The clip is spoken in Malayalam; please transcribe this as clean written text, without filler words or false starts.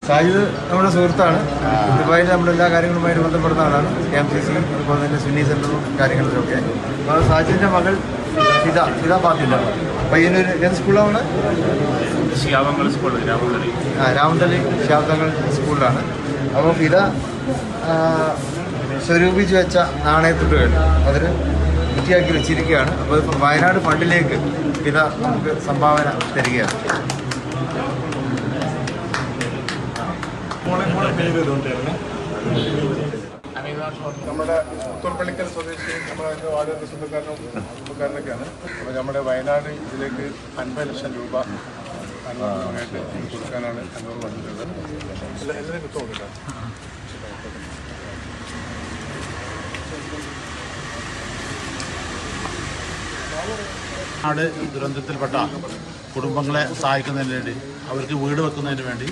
സാജിദ് നമ്മുടെ സുഹൃത്താണ്. ദുബായിൽ നമ്മളെല്ലാ കാര്യങ്ങളുമായിട്ട് ബന്ധപ്പെടുന്ന ആളാണ്. KMCC അതുപോലെ തന്നെ സുന്നി സെൻ്ററും കാര്യങ്ങളിലൊക്കെ. അപ്പോൾ സാജിദിൻ്റെ മകൾ ഫിദ പാത്തില്ല പയ്യന്നൂർ ഏത് സ്കൂളാണ്? രാമന്തളി ശാബ്ദങ്ങൾ സ്കൂളിലാണ്. അപ്പോൾ ഫിദ സ്വരൂപിച്ച് വെച്ച നാണയത്തുട്ടുകൾ അതിന് വൃത്തിയാക്കി വെച്ചിരിക്കുകയാണ്. അപ്പോൾ ഇപ്പം വയനാട് ഫണ്ടിലേക്ക് ഫിദ നമുക്ക് സംഭാവന തരികയാണ്. നമ്മുടെ പുത്തൂർപ്പള്ളിക്കൽ സ്വദേശിയും നമ്മുടെ വാർഡിൻ്റെ സ്വന്തക്കാരനൊക്കെയാണ്. അപ്പോൾ നമ്മുടെ വയനാട് ഇതിലേക്ക് 50 ലക്ഷം രൂപ ആയിട്ട് കൊടുക്കാനാണ് എന്നോട് പറഞ്ഞിട്ടുള്ളത്. എല്ലാവരും കിട്ടും. നാട് ദുരന്തത്തിൽപ്പെട്ട കുടുംബങ്ങളെ സഹായിക്കുന്നതിന് വേണ്ടി അവർക്ക് വീട് വെക്കുന്നതിന് വേണ്ടി